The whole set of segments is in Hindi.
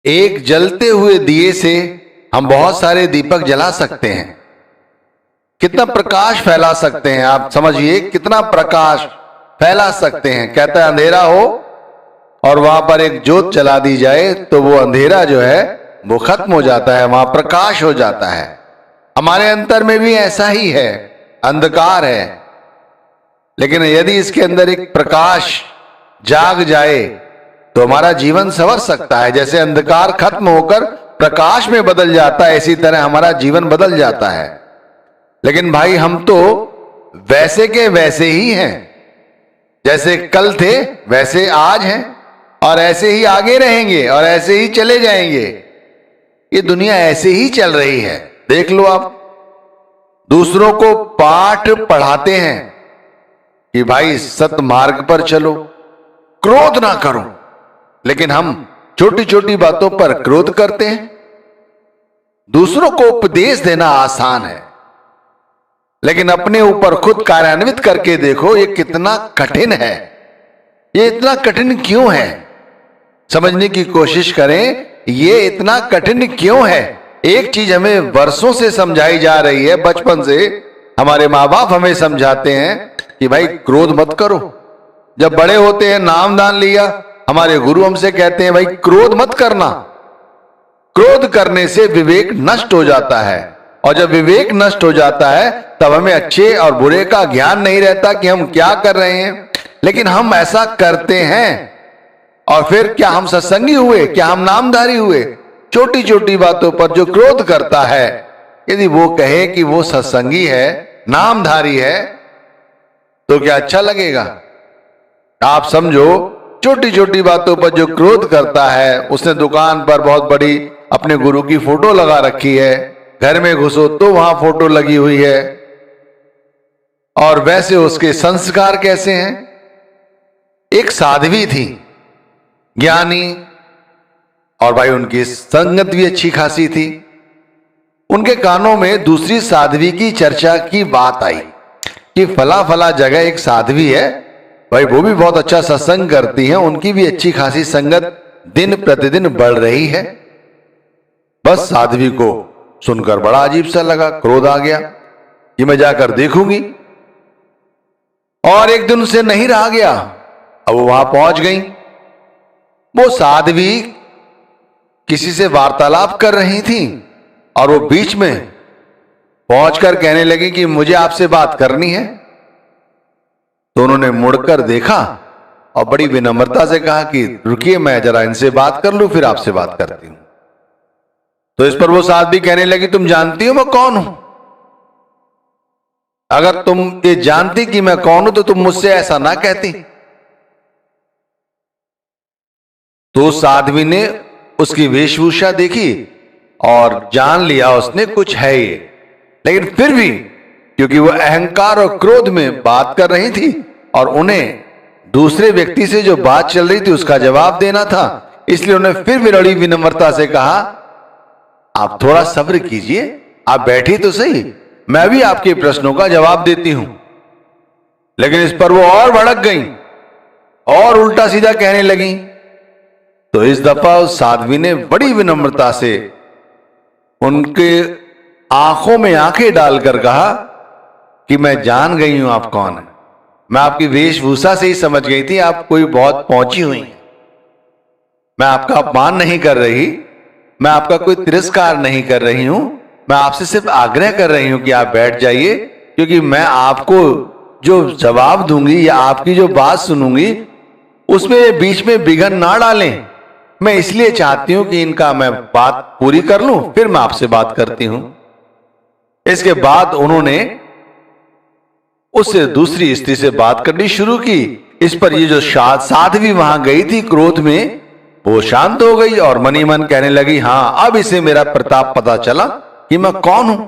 एक जलते हुए दिए से हम बहुत सारे दीपक जला सकते हैं। कितना प्रकाश फैला सकते हैं, आप समझिए कितना प्रकाश फैला सकते हैं। कहता है अंधेरा हो और वहां पर एक जोत जला दी जाए तो वो अंधेरा जो है वो खत्म हो जाता है, वहां प्रकाश हो जाता है। हमारे अंतर में भी ऐसा ही है, अंधकार है, लेकिन यदि इसके अंदर एक प्रकाश जाग जाए तो हमारा जीवन संवर सकता है। जैसे अंधकार खत्म होकर प्रकाश में बदल जाता है, इसी तरह हमारा जीवन बदल जाता है। लेकिन भाई हम तो वैसे के वैसे ही हैं, जैसे कल थे वैसे आज हैं और ऐसे ही आगे रहेंगे और ऐसे ही चले जाएंगे। ये दुनिया ऐसे ही चल रही है। देख लो आप, दूसरों को पाठ पढ़ाते हैं कि भाई सतमार्ग पर चलो, क्रोध ना करो, लेकिन हम छोटी छोटी बातों पर क्रोध करते हैं। दूसरों को उपदेश देना आसान है, लेकिन अपने ऊपर खुद कार्यान्वित करके देखो ये कितना कठिन है। ये इतना कठिन क्यों है, समझने की कोशिश करें, ये इतना कठिन क्यों है। एक चीज हमें वर्षों से समझाई जा रही है, बचपन से हमारे माँ बाप हमें समझाते हैं कि भाई क्रोध मत करो। जब बड़े होते हैं, नाम दान लिया, हमारे गुरु हमसे कहते हैं भाई क्रोध मत करना। क्रोध करने से विवेक नष्ट हो जाता है, और जब विवेक नष्ट हो जाता है तब हमें अच्छे और बुरे का ज्ञान नहीं रहता कि हम क्या कर रहे हैं। लेकिन हम ऐसा करते हैं, और फिर क्या हम सत्संगी हुए, क्या हम नामधारी हुए। छोटी छोटी बातों पर जो क्रोध करता है, यदि वो कहे कि वो सत्संगी है, नामधारी है, तो क्या अच्छा लगेगा? आप समझो, छोटी छोटी बातों पर जो क्रोध करता है, उसने दुकान पर बहुत बड़ी अपने गुरु की फोटो लगा रखी है, घर में घुसो तो वहां फोटो लगी हुई है, और वैसे उसके संस्कार कैसे हैं। एक साध्वी थी, ज्ञानी, और भाई उनकी संगत भी अच्छी खासी थी। उनके कानों में दूसरी साध्वी की चर्चा की बात आई कि फला फला जगह एक साध्वी है, भाई वो भी बहुत अच्छा सत्संग करती हैं, उनकी भी अच्छी खासी संगत दिन प्रतिदिन बढ़ रही है। बस साध्वी को सुनकर बड़ा अजीब सा लगा, क्रोध आ गया कि मैं जाकर देखूंगी। और एक दिन उसे नहीं रहा गया, अब वो वहां पहुंच गई। वो साध्वी किसी से वार्तालाप कर रही थी और वो बीच में पहुंचकर कहने लगी कि मुझे आपसे बात करनी है। तो उन्होंने मुड़कर देखा और बड़ी विनम्रता से कहा कि रुकिए, मैं जरा इनसे बात कर लूं, फिर आपसे बात करती हूं। तो इस पर वो साध्वी कहने लगी, तुम जानती हो मैं कौन हूं? अगर तुम ये जानती कि मैं कौन हूं तो तुम मुझसे ऐसा ना कहती। तो साध्वी ने उसकी वेशभूषा देखी और जान लिया उसने कुछ है ये, लेकिन फिर भी क्योंकि वो अहंकार और क्रोध में बात कर रही थी और उन्हें दूसरे व्यक्ति से जो बात चल रही थी उसका जवाब देना था, इसलिए उन्हें फिर भी बड़ी विनम्रता से कहा, आप थोड़ा सब्र कीजिए, आप बैठी तो सही, मैं भी आपके प्रश्नों का जवाब देती हूं। लेकिन इस पर वो और भड़क गई और उल्टा सीधा कहने लगी। तो इस दफा उस साध्वी ने बड़ी विनम्रता से उनके आंखों में आंखें डालकर कहा कि मैं जान गई हूं आप कौन है, मैं आपकी वेशभूषा से ही समझ गई थी आप कोई बहुत पहुंची हुई हैं। मैं आपका अपमान नहीं कर रही, मैं आपका कोई तिरस्कार नहीं कर रही हूं, मैं आपसे सिर्फ आग्रह कर रही हूं कि आप बैठ जाइए, क्योंकि मैं आपको जो जवाब दूंगी या आपकी जो बात सुनूंगी उसमें बीच में विघ्न ना डालें। मैं इसलिए चाहती हूं कि इनका मैं बात पूरी कर लूं, फिर मैं आपसे बात करती हूं। इसके बाद उन्होंने उससे दूसरी स्त्री से बात करनी शुरू की। इस पर ये जो साध्वी वहां गई थी क्रोध में, वो शांत हो गई और मनी मन कहने लगी, हां अब इसे मेरा प्रताप पता चला कि मैं कौन हूं।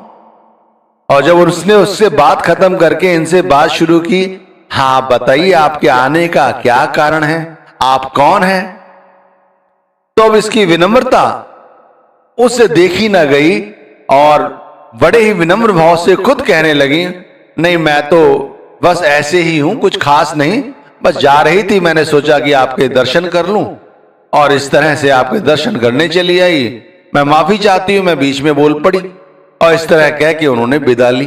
और जब उसने उससे बात खत्म करके इनसे बात शुरू की, हाँ बताइए आपके आने का क्या कारण है, आप कौन हैं? तो अब इसकी विनम्रता उससे देखी ना गई और बड़े ही विनम्र भाव से खुद कहने लगी, नहीं मैं तो बस ऐसे ही हूं, कुछ खास नहीं, बस जा रही थी, मैंने सोचा कि आपके दर्शन कर लूं। और इस तरह से आपके दर्शन करने चली आई, मैं माफी चाहती हूं, मैं बीच में बोल पड़ी, और इस तरह कह के उन्होंने विदा ली।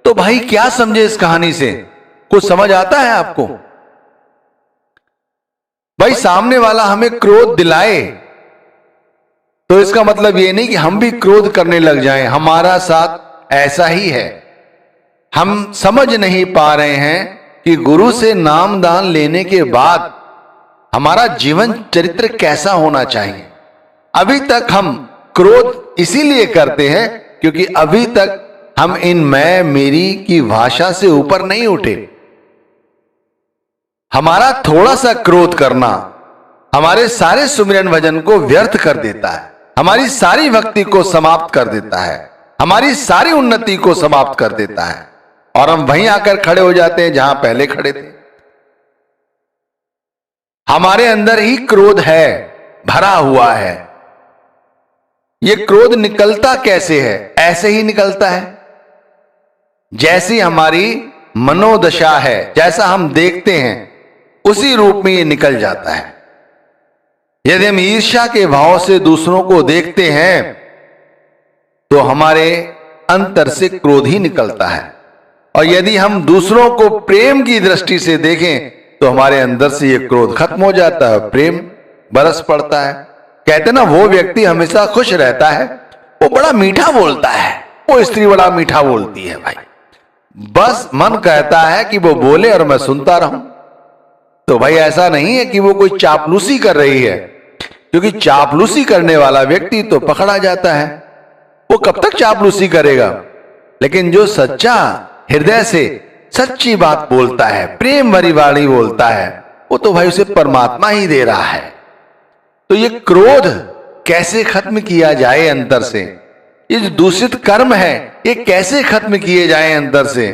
तो भाई क्या समझे इस कहानी से? कुछ समझ आता है आपको? भाई सामने वाला हमें क्रोध दिलाए तो इसका मतलब ये नहीं कि हम भी क्रोध करने लग जाएं। हमारा साथ ऐसा ही है। हम समझ नहीं पा रहे हैं कि गुरु से नाम दान लेने के बाद हमारा जीवन चरित्र कैसा होना चाहिए। अभी तक हम क्रोध इसीलिए करते हैं क्योंकि अभी तक हम इन मैं मेरी की भाषा से ऊपर नहीं उठे। हमारा थोड़ा सा क्रोध करना हमारे सारे सुमिरन भजन को व्यर्थ कर देता है, हमारी सारी भक्ति को समाप्त कर देता है, हमारी सारी उन्नति को समाप्त कर देता है, और हम वहीं आकर खड़े हो जाते हैं जहां पहले खड़े थे। हमारे अंदर ही क्रोध है, भरा हुआ है। यह क्रोध निकलता कैसे है? ऐसे ही निकलता है जैसी हमारी मनोदशा है, जैसा हम देखते हैं उसी रूप में यह निकल जाता है। यदि हम ईर्ष्या के भाव से दूसरों को देखते हैं तो हमारे अंतर से क्रोध ही निकलता है, और यदि हम दूसरों को प्रेम की दृष्टि से देखें तो हमारे अंदर से यह क्रोध खत्म हो जाता है, प्रेम बरस पड़ता है। कहते ना, वो व्यक्ति हमेशा खुश रहता है, वो बड़ा मीठा बोलता है, वो स्त्री बड़ा मीठा बोलती है। भाई बस मन कहता है कि वो बोले और मैं सुनता रहूं। तो भाई ऐसा नहीं है कि वो कोई चापलूसी कर रही है, क्योंकि चापलूसी करने वाला व्यक्ति तो पकड़ा जाता है। वो कब तक चापलूसी करेगा? लेकिन जो सच्चा हृदय से सच्ची बात बोलता है, प्रेम भरी वाणी बोलता है, वो तो भाई उसे परमात्मा ही दे रहा है। तो ये क्रोध कैसे खत्म किया जाए अंदर से? ये जो दूषित कर्म है ये कैसे खत्म किए जाए अंदर से?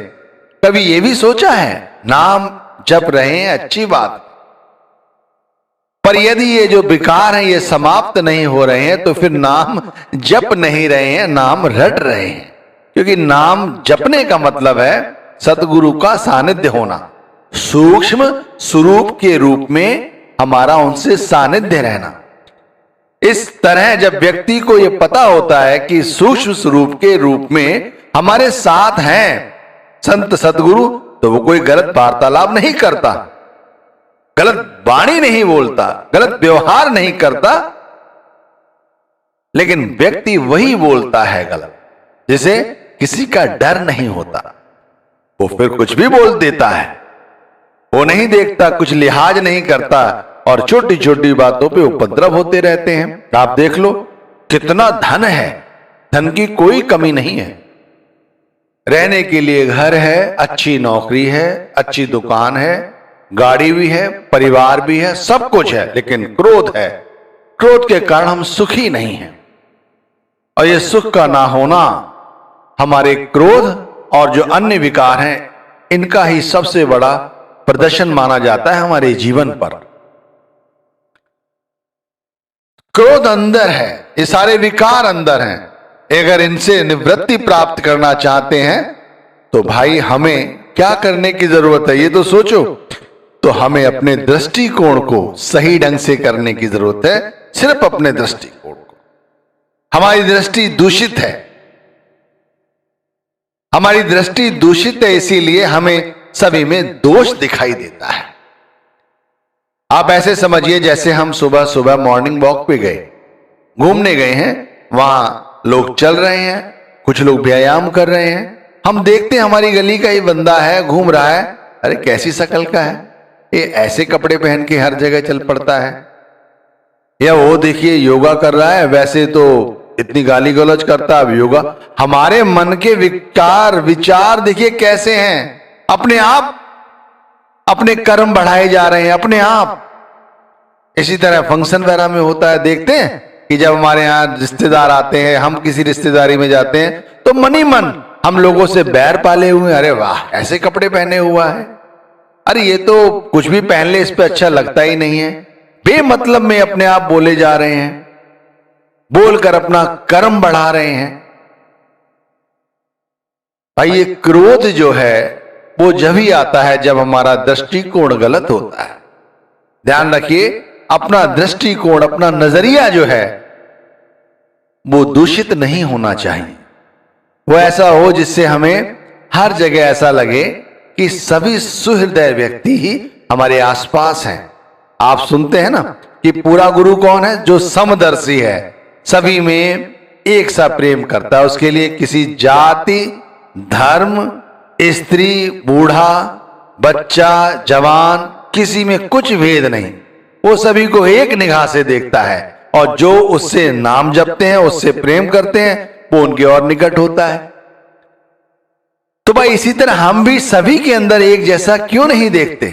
कभी ये भी सोचा है? नाम जप रहे हैं, अच्छी बात, पर यदि ये जो विकार हैं ये समाप्त नहीं हो रहे हैं तो फिर नाम जप नहीं रहे हैं, नाम रट रहे हैं। क्योंकि नाम जपने का मतलब है सतगुरु का सानिध्य होना, सूक्ष्म स्वरूप के रूप में हमारा उनसे सानिध्य रहना। इस तरह जब व्यक्ति को यह पता होता है कि सूक्ष्म स्वरूप के रूप में हमारे साथ हैं संत सतगुरु, तो वो कोई गलत वार्तालाप नहीं करता, गलत वाणी नहीं बोलता, गलत व्यवहार नहीं करता, लेकिन व्यक्ति वही बोलता है गलत जिसे किसी का डर नहीं होता। वो फिर कुछ भी बोल देता है, वो नहीं देखता, कुछ लिहाज नहीं करता, और छोटी छोटी बातों पे उपद्रव होते रहते हैं। आप देख लो कितना धन है, धन की कोई कमी नहीं है, रहने के लिए घर है, अच्छी नौकरी है, अच्छी दुकान है, गाड़ी भी है, परिवार भी है, सब कुछ है, लेकिन क्रोध है। क्रोध के कारण हम सुखी नहीं हैं, और यह सुख का ना होना हमारे क्रोध और जो अन्य विकार हैं इनका ही सबसे बड़ा प्रदर्शन माना जाता है हमारे जीवन पर। क्रोध अंदर है, ये सारे विकार अंदर हैं। अगर इनसे निवृत्ति प्राप्त करना चाहते हैं तो भाई हमें क्या करने की जरूरत है ये तो सोचो। तो हमें अपने दृष्टिकोण को सही ढंग से करने की जरूरत है, सिर्फ अपने दृष्टिकोण को। हमारी दृष्टि दूषित है, हमारी दृष्टि दूषित है, इसीलिए हमें सभी में दोष दिखाई देता है। आप ऐसे समझिए जैसे हम सुबह सुबह मॉर्निंग वॉक पे गए, घूमने गए हैं, वहां लोग चल रहे हैं, कुछ लोग व्यायाम कर रहे हैं, हम देखते हैं हमारी गली का ही बंदा है, घूम रहा है, अरे कैसी शक्ल का है ये, ऐसे कपड़े पहन के हर जगह चल पड़ता है। या वो देखिए योगा कर रहा है, वैसे तो इतनी गाली गलौज करता है, अब योगा। हमारे मन के विचार देखिए कैसे हैं, अपने आप अपने कर्म बढ़ाए जा रहे हैं अपने आप। इसी तरह फंक्शन वगैरह में होता है, देखते हैं कि जब हमारे यहाँ रिश्तेदार आते हैं, हम किसी रिश्तेदारी में जाते हैं तो मन ही मन हम लोगों से बैर पाले हुए, अरे वाह ऐसे कपड़े पहने हुआ है, अरे ये तो कुछ भी पहन ले इस पे अच्छा लगता ही नहीं है। बेमतलब में अपने आप बोले जा रहे हैं, बोलकर अपना कर्म बढ़ा रहे हैं। भाई ये क्रोध जो है वो जब ही आता है जब हमारा दृष्टिकोण गलत होता है। ध्यान रखिए, अपना दृष्टिकोण, अपना नजरिया जो है वो दूषित नहीं होना चाहिए। वो ऐसा हो जिससे हमें हर जगह ऐसा लगे कि सभी सुहृदय व्यक्ति ही हमारे आसपास हैं। आप सुनते हैं ना कि पूरा गुरु कौन है? जो समदर्शी है, सभी में एक सा प्रेम करता है। उसके लिए किसी जाति, धर्म, स्त्री, बूढ़ा, बच्चा, जवान, किसी में कुछ भेद नहीं। वो सभी को एक निगाह से देखता है और जो उससे नाम जपते हैं, उससे प्रेम करते हैं, वो उनके और निकट होता है। तो भाई इसी तरह हम भी सभी के अंदर एक जैसा क्यों नहीं देखते?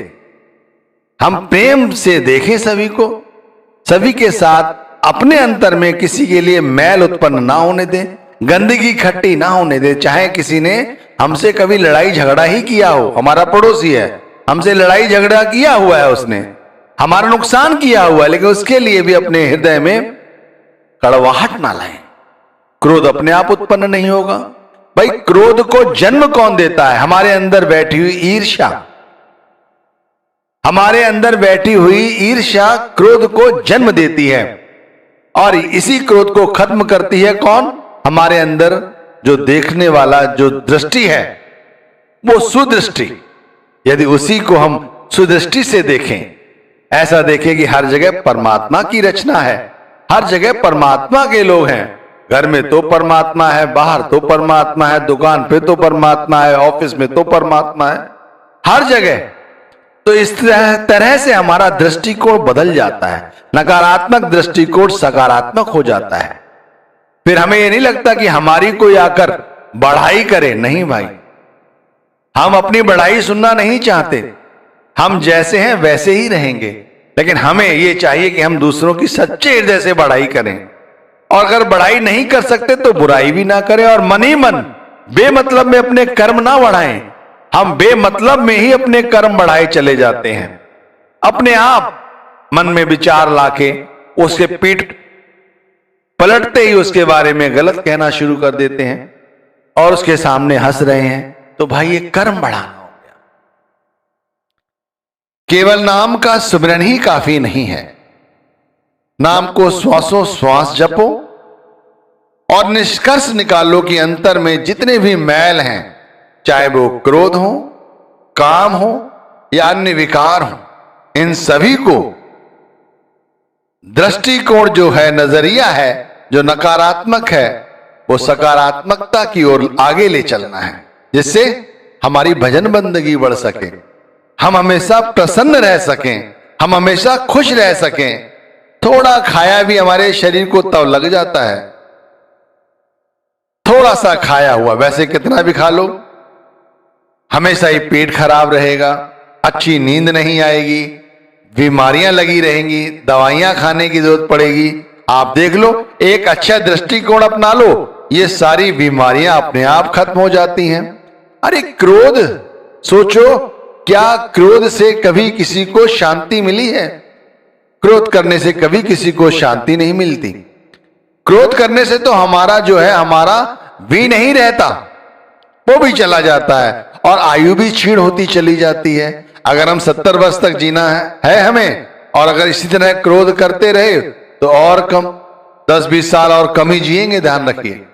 हम प्रेम से देखें सभी को, सभी के साथ अपने अंतर में किसी के लिए मैल उत्पन्न ना होने दें, गंदगी इकट्ठी ना होने दें। चाहे किसी ने हमसे कभी लड़ाई झगड़ा ही किया हो, हमारा पड़ोसी है, हमसे लड़ाई झगड़ा किया हुआ है, उसने हमारा नुकसान किया हुआ है, लेकिन उसके लिए भी अपने हृदय में कड़वाहट ना लाएं। क्रोध अपने आप उत्पन्न नहीं होगा। भाई क्रोध को जन्म कौन देता है? हमारे अंदर बैठी हुई ईर्ष्या। हमारे अंदर बैठी हुई ईर्ष्या क्रोध को जन्म देती है और इसी क्रोध को खत्म करती है कौन? हमारे अंदर जो देखने वाला जो दृष्टि है वो सुदृष्टि। यदि उसी को हम सुदृष्टि से देखें, ऐसा देखें कि हर जगह परमात्मा की रचना है, हर जगह परमात्मा के लोग हैं। घर में तो परमात्मा है, बाहर तो परमात्मा है, दुकान पे तो परमात्मा है, ऑफिस में तो परमात्मा है, हर जगह। तो इस तरह से हमारा दृष्टिकोण बदल जाता है, नकारात्मक दृष्टिकोण सकारात्मक हो जाता है। फिर हमें ये नहीं लगता कि हमारी कोई आकर बढ़ाई करे। नहीं भाई, हम अपनी बढ़ाई सुनना नहीं चाहते। हम जैसे हैं वैसे ही रहेंगे, लेकिन हमें ये चाहिए कि हम दूसरों की सच्चे हृदय से बढ़ाई करें। और अगर बढ़ाई नहीं कर सकते तो बुराई भी ना करें और मन ही मन बेमतलब में अपने कर्म ना बढ़ाएं। हम बेमतलब में ही अपने कर्म बढ़ाए चले जाते हैं। अपने आप मन में विचार लाके उसके पीठ पलटते ही उसके बारे में गलत कहना शुरू कर देते हैं और उसके सामने हंस रहे हैं। तो भाई ये कर्म बढ़ाना हो गया। केवल नाम का सुमिरन ही काफी नहीं है। नाम को श्वासों श्वास जपो और निष्कर्ष निकालो कि अंतर में जितने भी मैल हैं, चाहे वो क्रोध हो, काम हो या अन्य विकार हो, इन सभी को दृष्टिकोण जो है, नजरिया है जो नकारात्मक है, वो सकारात्मकता की ओर आगे ले चलना है, जिससे हमारी भजन बंदगी बढ़ सके, हम हमेशा प्रसन्न रह सकें, हम हमेशा खुश रह सकें। थोड़ा खाया भी हमारे शरीर को तब लग जाता है। थोड़ा सा खाया हुआ, वैसे कितना भी खा लो, हमेशा ही पेट खराब रहेगा, अच्छी नींद नहीं आएगी, बीमारियां लगी रहेंगी, दवाइयां खाने की जरूरत पड़ेगी। आप देख लो, एक अच्छा दृष्टिकोण अपना लो, ये सारी बीमारियां अपने आप खत्म हो जाती हैं। अरे क्रोध, सोचो क्या क्रोध से कभी किसी को शांति मिली है? क्रोध करने से कभी किसी को शांति नहीं मिलती। क्रोध करने से तो हमारा जो है, हमारा भी नहीं रहता, वो भी चला जाता है और आयु भी क्षीण होती चली जाती है। अगर हम 70 वर्ष तक जीना है हमें, और अगर इसी तरह क्रोध करते रहे तो और कम 10-20 साल और कम ही जिएंगे, ध्यान रखिए।